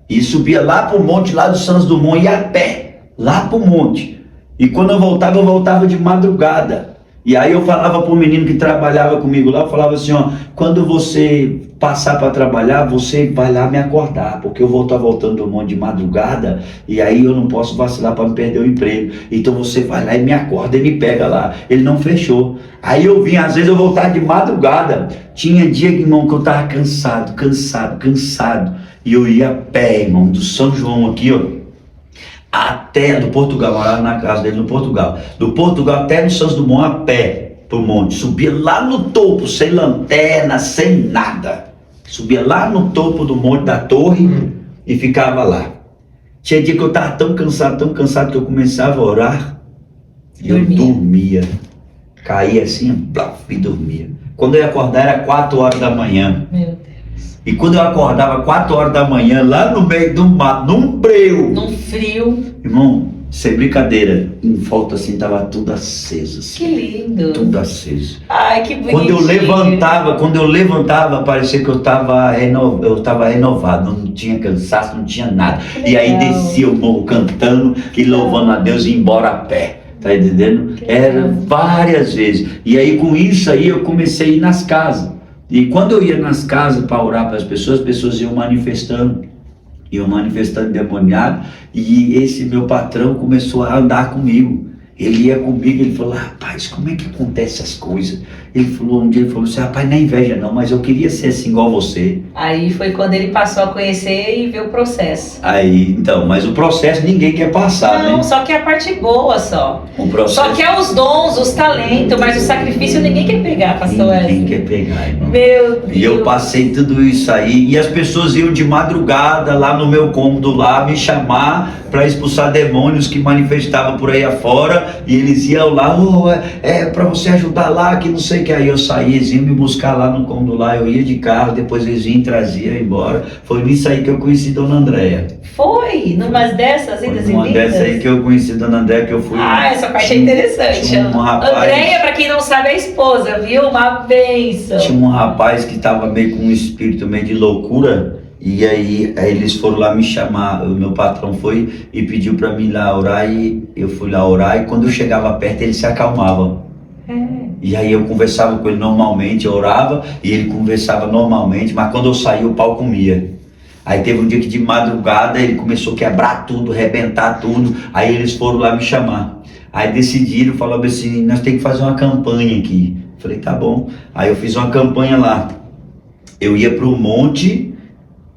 E subia lá para o monte, lá do Santos Dumont, ia a pé, lá para o monte. E quando eu voltava de madrugada. E aí eu falava para o menino que trabalhava comigo lá, eu falava assim: "Ó, quando você passar para trabalhar, você vai lá me acordar, porque eu vou estar voltando do monte de madrugada, e aí eu não posso vacilar para não perder o emprego. Então você vai lá e me acorda e me pega lá." Ele não fechou. Aí eu vinha, às vezes eu voltava de madrugada. Tinha dia, irmão, que eu estava cansado. E eu ia a pé, irmão, do São João aqui, ó, até do Portugal, morava na casa dele no Portugal. Do Portugal até no Santos Dumont a pé pro monte. Subia lá no topo, sem lanterna, sem nada. Subia lá no topo do monte da torre e ficava lá. Tinha dia que eu estava tão cansado que eu começava a orar e eu dormia. Caía assim, blá, e dormia. Quando eu ia acordar era 4 horas da manhã. Meu Deus. E quando eu acordava 4 horas da manhã, lá no meio do mato, num breu, Num frio. irmão, sem brincadeira, em volta assim, tava tudo aceso. Assim, Que lindo. tudo aceso. Ai, que bonitinho. Quando eu levantava, parecia que eu tava renovado, não tinha cansaço, não tinha nada. E aí descia o morro cantando e louvando a Deus e ia embora a pé. Tá entendendo? Era várias vezes. E aí com isso aí eu comecei a ir nas casas. E quando eu ia nas casas para orar para as pessoas iam manifestando endemoniado, e esse meu patrão começou a andar comigo. Ele ia comigo, ele falou: rapaz, como é que acontece essas coisas? Ele falou, um dia ele falou assim: rapaz, não é inveja não, mas eu queria ser assim igual você. Aí foi quando ele passou a conhecer e ver o processo. Aí, então, mas o processo ninguém quer passar, Não, né? só que é a parte boa só. O processo. Só que é os dons, os talentos, mas o sacrifício ninguém quer pegar, pastor Wesley. Ninguém quer pegar, irmão. Meu Deus. E eu passei tudo isso aí, e as pessoas iam de madrugada lá no meu cômodo lá me chamar para expulsar demônios que manifestavam por aí afora, e eles iam lá: para você ajudar lá, que não sei o que. Aí eu saía, eles iam me buscar lá no cômodo lá, eu ia de carro, depois eles vinham, traziam embora. Foi nisso aí que eu conheci Dona Andréia. Foi? Numas dessas idas e Uma vindas? dessa aí que eu conheci Dona Andréia, que eu fui... Essa parte é interessante. Tinha um rapaz... Andréia, pra quem não sabe, é a esposa, viu? Uma bênção. Tinha um rapaz que estava meio com um espírito meio de loucura, e aí eles foram lá me chamar. O meu patrão foi e pediu para mim ir lá orar, e eu fui lá orar, e quando eu chegava perto ele se acalmava. E aí eu conversava com ele normalmente, eu orava e ele conversava normalmente, mas quando eu saía o pau comia. Aí teve um dia que de madrugada ele começou a quebrar tudo, arrebentar tudo, aí eles foram lá me chamar. Aí decidiram, falaram assim: nós temos que fazer uma campanha aqui. Falei: tá bom. Aí eu fiz uma campanha lá. Eu ia pro monte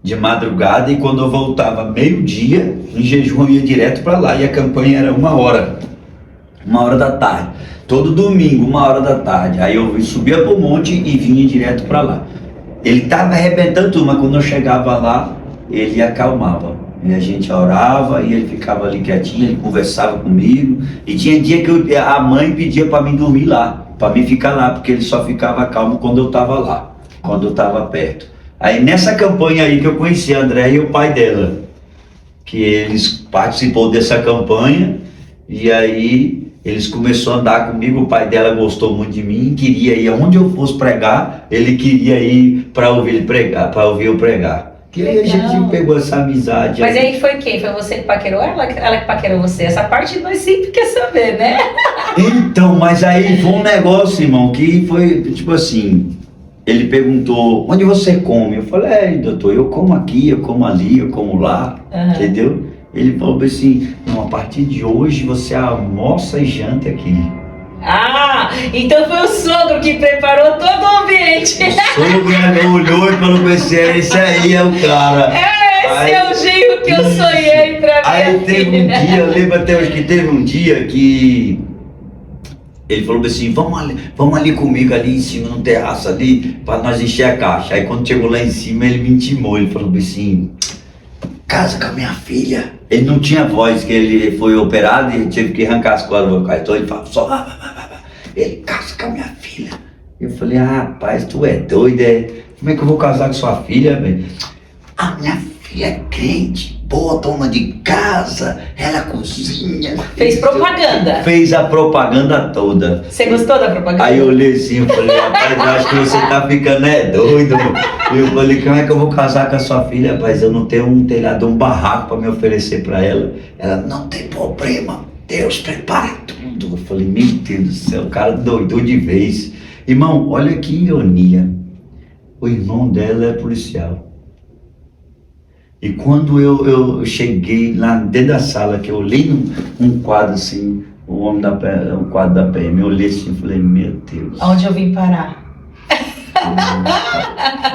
de madrugada, e quando eu voltava meio-dia, em jejum, eu ia direto para lá, e a campanha era 1h da tarde. Todo domingo, 1h da tarde. Aí eu subia pro monte e vinha direto para lá. Ele estava arrebentando tudo, mas quando eu chegava lá, ele acalmava. E a gente orava e ele ficava ali quietinho, ele conversava comigo. E tinha dia que a mãe pedia para mim dormir lá, para mim ficar lá, porque ele só ficava calmo quando eu estava lá, quando eu estava perto. Aí nessa campanha aí que eu conheci a André e o pai dela, que eles participou dessa campanha, e aí eles começaram a andar comigo. O pai dela gostou muito de mim, queria ir aonde eu fosse pregar, ele queria ir para ouvir eu pregar. E aí a gente pegou essa amizade. Mas aí foi quem? Foi você que paquerou ela? Ela que paquerou você? Essa parte nós sempre quer saber, né? Então, mas aí foi um negócio, irmão, que foi tipo assim: ele perguntou: onde você come? Eu falei: doutor, eu como aqui, eu como ali, eu como lá, entendeu? Ele falou assim: não, a partir de hoje você almoça e janta aqui. Ah, então foi o sogro que preparou todo o ambiente. O sogro olhou e falou assim: esse aí é o cara. Esse é o genro que eu sonhei pra minha Aí teve um dia, eu lembro até hoje que teve um dia que ele falou assim: vamos ali comigo, ali em cima, no terraço ali, para nós encher a caixa. Aí quando chegou lá em cima, ele me intimou, ele falou assim: casa com a minha filha. Ele não tinha voz, que ele foi operado e teve que arrancar as cordas vocais. Então ele falou só: ele casa com a minha filha. Eu falei: rapaz, tu é doido, é? Como é que eu vou casar com sua filha, velho? A minha filha é crente, boa, dona de casa, ela cozinha. Fez propaganda. Fez a propaganda toda. Você gostou da propaganda? Aí eu olhei assim, eu falei: rapaz, eu acho que você tá ficando doido. Eu falei: como é que eu vou casar com a sua filha, rapaz? Eu não tenho um telhado, um barraco para me oferecer para ela. Ela: não tem problema, Deus prepara tudo. Eu falei: meu Deus do céu, o cara doidou de vez. Irmão, olha que ironia. O irmão dela é policial. E quando eu cheguei lá dentro da sala, que eu olhei um quadro assim, um quadro da PM, eu olhei assim e falei: meu Deus. Onde eu vim parar?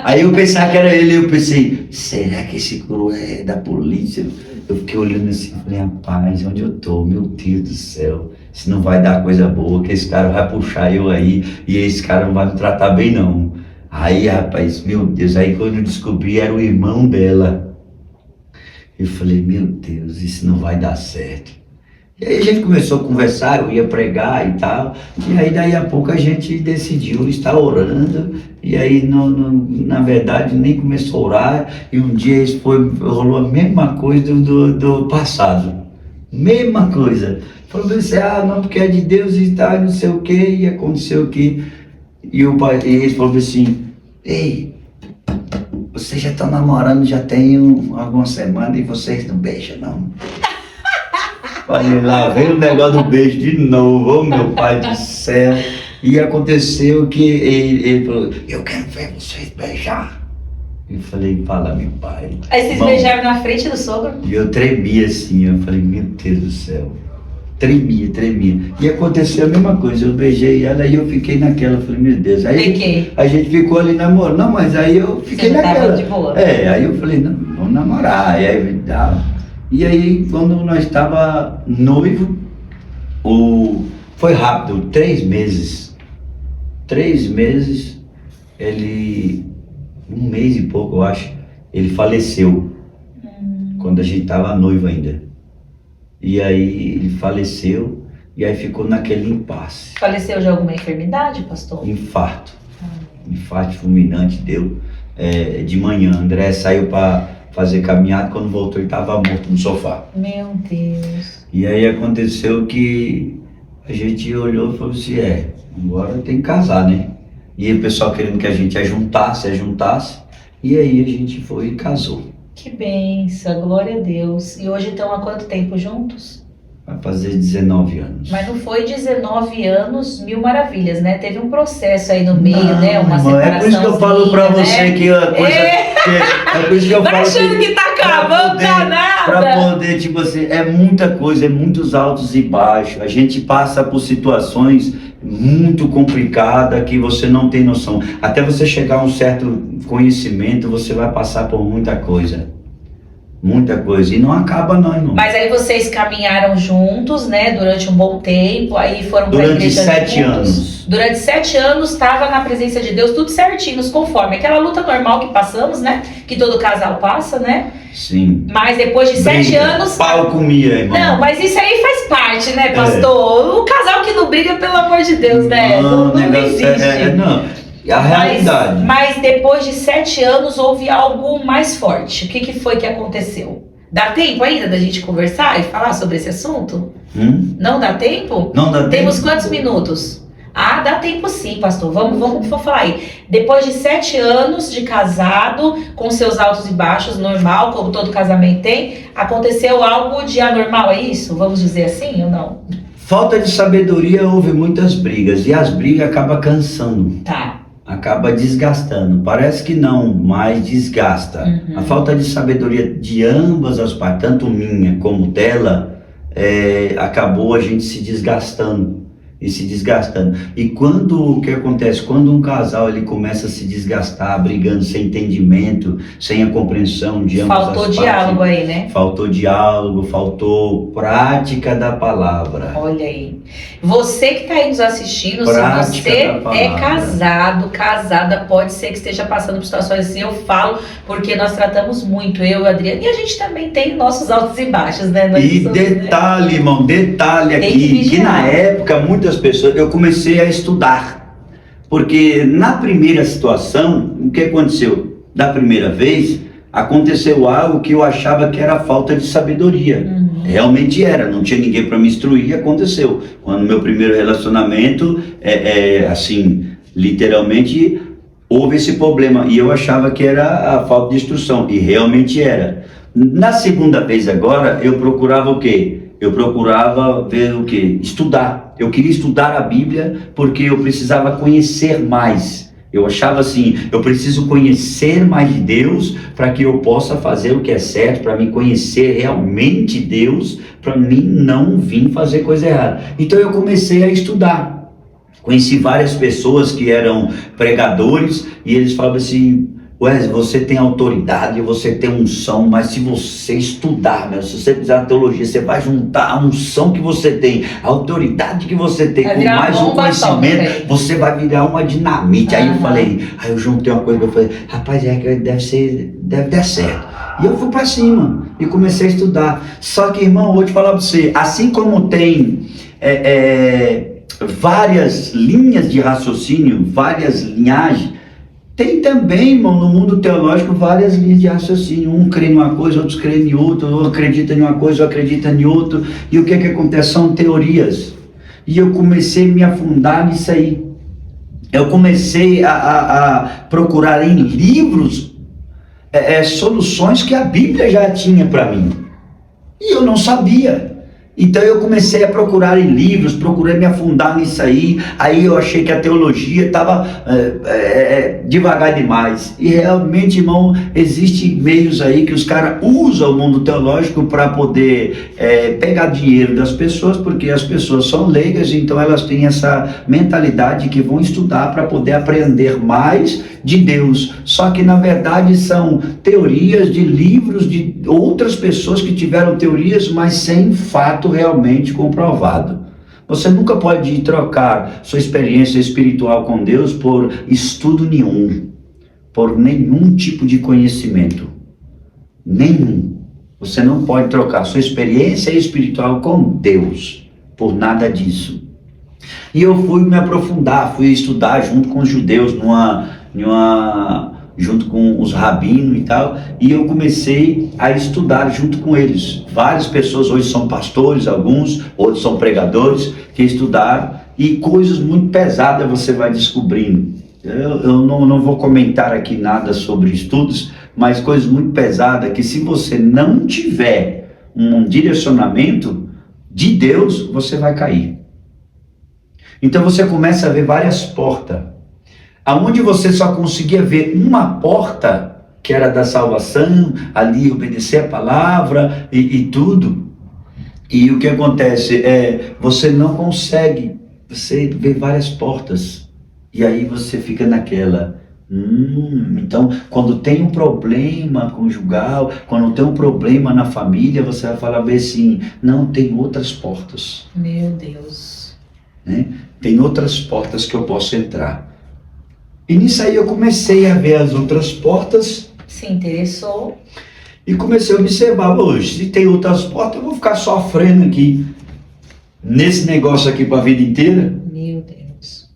Aí eu pensava que era ele, eu pensei: será que esse coro é da polícia? Eu fiquei olhando assim e falei: rapaz, onde eu tô? Meu Deus do céu, isso não vai dar coisa boa, que esse cara vai puxar eu aí, e esse cara não vai me tratar bem não. Aí, rapaz, meu Deus, aí quando eu descobri, era o irmão dela. Eu falei: meu Deus, isso não vai dar certo. E aí a gente começou a conversar, eu ia pregar e tal, e aí daí a pouco a gente decidiu estar orando, e aí na verdade nem começou a orar, e um dia rolou a mesma coisa do passado. Mesma coisa. Falou assim, não, porque é de Deus e tal, não sei o que, e aconteceu o que. E o pai, e ele falou assim, ei, vocês já estão namorando, já tem algumas semanas e vocês não beijam, não? Falei, lá veio o negócio do beijo de novo, oh meu pai do céu. E aconteceu que ele falou, eu quero ver vocês beijar. Eu falei, fala meu pai. Aí vocês beijaram na frente do sogro? E eu tremia assim, eu falei, meu Deus do céu. Tremia. E aconteceu a mesma coisa, eu beijei ela e eu fiquei naquela, eu falei, meu Deus. Aí a gente ficou ali namorando, não, mas aí eu fiquei naquela. De boa. Aí eu falei, não, vamos namorar. E aí quando nós estava noivo, foi rápido, 3 meses. 3 meses, ele, 1 mês e pouco eu acho, ele faleceu. Quando a gente estava noivo ainda. E aí ele faleceu e aí ficou naquele impasse. Faleceu de alguma enfermidade, pastor? Infarto. Infarto fulminante deu. De manhã, André saiu para fazer caminhada, quando voltou ele estava morto no sofá. Meu Deus. E aí aconteceu que a gente olhou e falou assim, agora tem que casar, né? E o pessoal querendo que a gente ajuntasse. E aí a gente foi e casou. Que bênção, glória a Deus. E hoje estão há quanto tempo juntos? Vai fazer 19 anos. Mas não foi 19 anos, 1000 maravilhas, né? Teve um processo aí no meio, né? Uma separação. É por isso que eu falo pra você, né? Que a coisa... É por isso que eu tá falo achando que tá acabando, tá nada. Pra poder, tipo assim, é muita coisa, é muitos altos e baixos. A gente passa por situações muito complicadas que você não tem noção. Até você chegar a um certo conhecimento, você vai passar por muita coisa. Muita coisa. E não acaba não, irmão. Mas aí vocês caminharam juntos, né? Durante um bom tempo. Aí foram pra igreja Durante 7 juntos. anos. Durante 7 anos estava na presença de Deus, tudo certinho, nos conforme. Aquela luta normal que passamos, né? Que todo casal passa, né? Sim. Mas depois de 7 anos... Pau comia, irmão. Não, mas isso aí faz parte, né, pastor? O casal que não briga, pelo amor de Deus, né? Não existe. Não. A realidade. Mas depois de 7 anos houve algo mais forte. O que foi que aconteceu? Dá tempo ainda da gente conversar e falar sobre esse assunto? Não dá tempo? Não dá tempo. Temos quantos minutos? Dá tempo sim, pastor. Vamos falar aí. Depois de 7 anos de casado, com seus altos e baixos, normal, como todo casamento tem, aconteceu algo de anormal, é isso? Vamos dizer assim ou não? Falta de sabedoria, houve muitas brigas. E as brigas acabam cansando. Tá. Acaba desgastando. Parece que não, mas desgasta. A falta de sabedoria de ambas as partes, tanto minha como dela, acabou a gente se desgastando. E quando o que acontece? Quando um casal ele começa a se desgastar, brigando sem entendimento, sem a compreensão de ambas as partes. Faltou diálogo aí, né? Faltou diálogo, faltou prática da palavra. Olha aí. Você que está aí nos assistindo, Prática se você da palavra. é casada, pode ser que esteja passando por situações assim, eu falo, porque nós tratamos muito, eu e o Adriano, e a gente também tem nossos altos e baixos, né? E detalhe, irmão, detalhe aqui, que na época muitas pessoas, eu comecei a estudar, porque na primeira situação, o que aconteceu? Da primeira vez, aconteceu algo que eu achava que era falta de sabedoria. Realmente era, não tinha ninguém para me instruir e aconteceu. Quando meu primeiro relacionamento, assim, literalmente, houve esse problema e eu achava que era a falta de instrução e realmente era. Na segunda vez agora, eu procurava o quê? Eu procurava ver o quê? Estudar. Eu queria estudar a Bíblia porque eu precisava conhecer mais. Eu achava assim, eu preciso conhecer mais de Deus para que eu possa fazer o que é certo, para me conhecer realmente Deus, para mim não vir fazer coisa errada. Então eu comecei a estudar. Conheci várias pessoas que eram pregadores e eles falavam assim, Wesley, você tem autoridade, você tem unção, mas se você estudar, se você precisar de teologia, você vai juntar a unção que você tem, a autoridade que você tem, com mais um conhecimento, você vai virar uma dinamite. Aí eu falei, aí eu juntei uma coisa que eu falei, rapaz, deve dar certo. E eu fui pra cima e comecei a estudar. Só que, irmão, eu vou te falar pra você, assim como tem várias linhas de raciocínio, várias linhagens, Tem também, irmão, no mundo teológico, várias linhas de raciocínio. Um crê em uma coisa, outros creem em outra, um acredita em uma coisa, outro acredita em outra. E o que acontece? São teorias. E eu comecei a me afundar nisso aí. Eu comecei a procurar em livros soluções que a Bíblia já tinha para mim. E eu não sabia. Então eu comecei a procurar em livros, procurei me afundar nisso aí. Aí eu achei que a teologia estava devagar demais. E realmente, irmão, existem meios aí que os caras usam o mundo teológico para poder pegar dinheiro das pessoas, porque as pessoas são leigas, então elas têm essa mentalidade que vão estudar para poder aprender mais de Deus. Só que na verdade são teorias de livros de outras pessoas que tiveram teorias, mas sem fato realmente comprovado. Você nunca pode trocar sua experiência espiritual com Deus por estudo nenhum, por nenhum tipo de conhecimento. Nenhum. Você não pode trocar sua experiência espiritual com Deus por nada disso. E eu fui me aprofundar, fui estudar junto com os judeus, junto com os rabinos e tal, e eu comecei a estudar junto com eles. Várias pessoas hoje são pastores, alguns, outros são pregadores, que estudaram, e coisas muito pesadas você vai descobrindo. Eu não vou comentar aqui nada sobre estudos, mas coisas muito pesadas que, se você não tiver um direcionamento de Deus, você vai cair. Então você começa a ver várias portas. Aonde você só conseguia ver uma porta, que era da salvação, ali obedecer a palavra e tudo. E o que acontece você não consegue, você vê várias portas. E aí você fica naquela, então quando tem um problema conjugal, quando tem um problema na família, você vai falar bem assim, não, tem outras portas. Meu Deus. Né? Tem outras portas que eu posso entrar. E nisso aí eu comecei a ver as outras portas. Se interessou. E comecei a observar, hoje, se tem outras portas, eu vou ficar sofrendo aqui, nesse negócio aqui para a vida inteira. Meu Deus.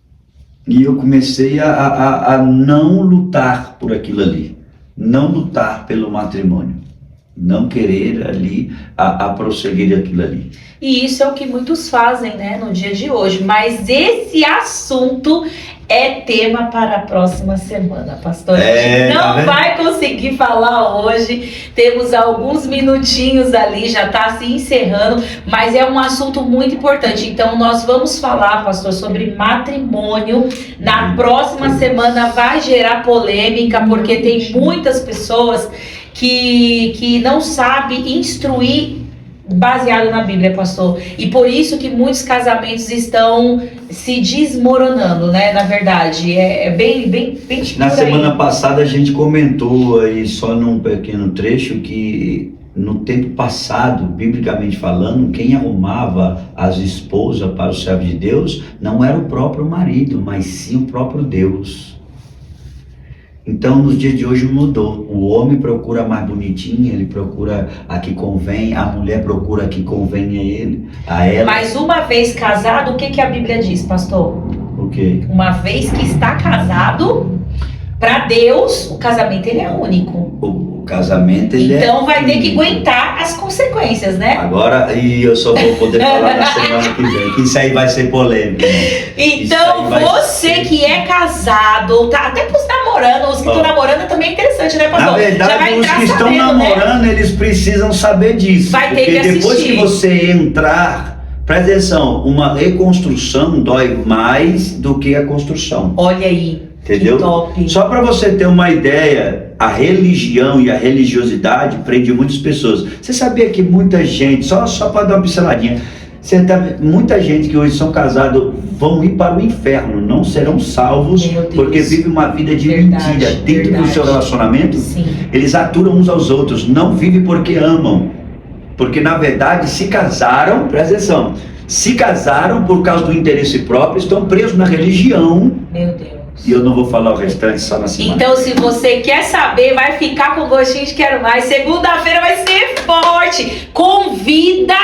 E eu comecei a não lutar por aquilo ali. Não lutar pelo matrimônio. Não querer ali, a prosseguir aquilo ali. E isso é o que muitos fazem, né, no dia de hoje. Mas esse assunto é tema para a próxima semana, pastor. A gente não vai conseguir falar hoje. Temos alguns minutinhos ali, já está se encerrando, mas é um assunto muito importante. Então nós vamos falar, pastor, sobre matrimônio. Na próxima semana vai gerar polêmica, porque tem muitas pessoas que não sabem instruir baseado na Bíblia, pastor. E por isso que muitos casamentos estão se desmoronando, né? Na verdade, é bem Na semana passada a gente comentou aí, só num pequeno trecho, que no tempo passado, biblicamente falando, quem arrumava as esposas para o servo de Deus não era o próprio marido, mas sim o próprio Deus. Então, nos dias de hoje mudou. O homem procura a mais bonitinha, ele procura a que convém, a mulher procura a que convém a ela. Mas uma vez casado, o que a Bíblia diz, pastor? O quê? Uma vez que está casado, para Deus, o casamento ele é único. O casamento ele então vai ter que aguentar as consequências, né? Agora, e eu só vou poder falar na semana que vem, que isso aí vai ser polêmico. Então você que é casado, tá até pros namorando, os que estão namorando também é interessante, né, pastor? Na verdade, os que estão namorando, né? Eles precisam saber disso. Vai ter que assistir. Porque depois que você entrar, presta atenção, uma reconstrução dói mais do que a construção. Olha aí. Entendeu? Que top. Só para você ter uma ideia, a religião e a religiosidade prende muitas pessoas. Você sabia que muita gente, só para dar uma pinceladinha, muita gente que hoje são casados vão ir para o inferno, não serão salvos porque vivem uma vida de mentira dentro do seu relacionamento. Sim. Eles aturam uns aos outros, não vivem porque amam, porque na verdade se casaram, presta atenção, se casaram por causa do interesse próprio, estão presos na religião. Meu Deus. E eu não vou falar o restante só na semana. Então, se você quer saber, vai ficar com gostinho de quero mais. Segunda-feira vai ser forte. Convida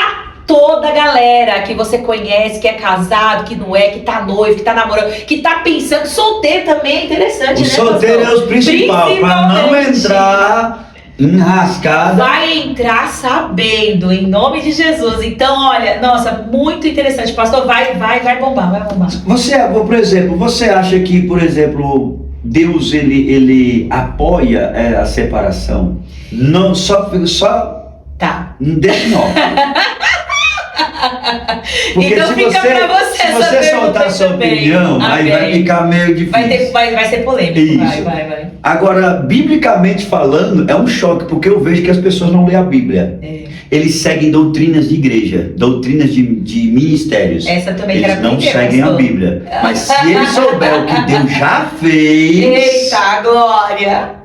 toda a galera que você conhece, que é casado, que não é, que tá noivo, que tá namorando, que tá pensando, solteiro também é interessante, O né, solteiro pastor? é o principal, para não Principalmente. entrar enrascada. Vai entrar sabendo, em nome de Jesus. Então, olha, nossa, muito interessante, pastor. Vai bombar, vai bombar. Você, por exemplo, você acha que, por exemplo, Deus ele apoia a separação? Não só Tá. não deixa não. Porque Então fica pra você se essa você pergunta soltar sua também. opinião, aí vai Amém. ficar meio difícil. Vai ser polêmico. Isso. Vai. Agora, biblicamente falando, é um choque, porque eu vejo que as pessoas não lêem a Bíblia. É. Eles seguem doutrinas de igreja, doutrinas de ministérios. Essa também Eles quero não aprender, seguem a pastor. Bíblia. Mas se eles souber o que Deus já fez... Eita, glória!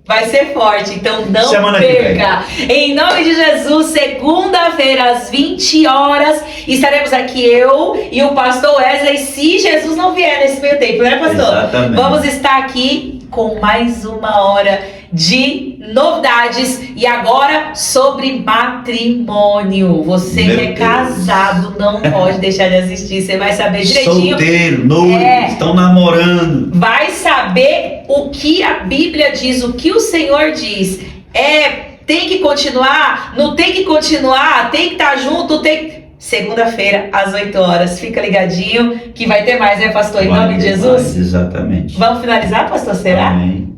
Vai ser forte, então não Semana que perca. Em nome de Jesus, segunda-feira às 20 horas, estaremos aqui eu e o pastor Wesley, se Jesus não vier nesse meio tempo, né, pastor? Exatamente. Vamos estar aqui com mais uma hora de novidades e agora sobre matrimônio. Você Meu que é Deus. casado não pode deixar de assistir, você vai saber direitinho. Solteiro, noivo, É. estão namorando. Vai saber o que a Bíblia diz, o que o Senhor diz. Tem que continuar? Não tem que continuar? Tem que estar junto? Segunda-feira, às 8 horas. Fica ligadinho que vai ter mais, né, pastor? Em nome de Jesus? Mais, exatamente. Vamos finalizar, pastor? Será? Amém.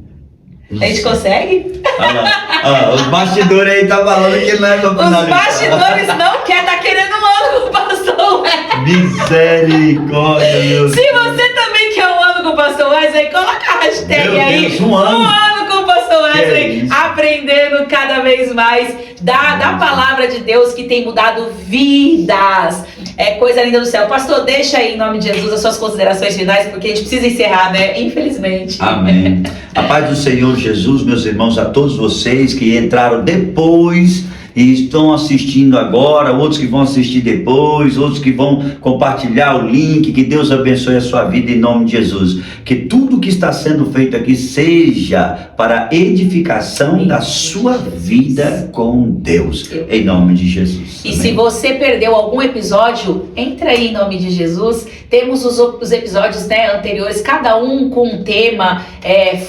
A gente consegue? Olha lá. Os bastidores aí tá falando que não é pra Os finalizar. bastidores não querem, tá querendo um ano com o pastor Wesley. Misericórdia, meu Deus. Se você também quer um ano com o pastor Wesley, coloca a hashtag Meu aí. Deus, um ano. Um ano com o pastor Que é Wesley, isso? aprendendo cada vez mais da palavra de Deus que tem mudado vidas. É coisa linda do céu. Pastor, deixa aí em nome de Jesus as suas considerações finais, porque a gente precisa encerrar, né? Infelizmente. Amém. A paz do Senhor Jesus, meus irmãos, a todos vocês que entraram depois e estão assistindo agora, outros que vão assistir depois, outros que vão compartilhar o link. Que Deus abençoe a sua vida em nome de Jesus. Que tudo que está sendo feito aqui seja para a edificação da sua vida com Deus, em nome de Jesus. E Amém. se você perdeu algum episódio, entra aí em nome de Jesus. Temos os episódios, né, anteriores, cada um com um tema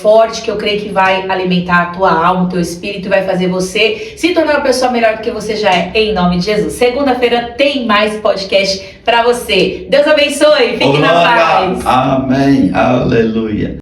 forte que eu creio que vai alimentar a tua alma, o teu espírito e vai fazer você se tornar uma pessoa melhor do que você já é, em nome de Jesus. Segunda-feira tem mais podcast para você. Deus abençoe, fique na Glória. paz. Amém, aleluia.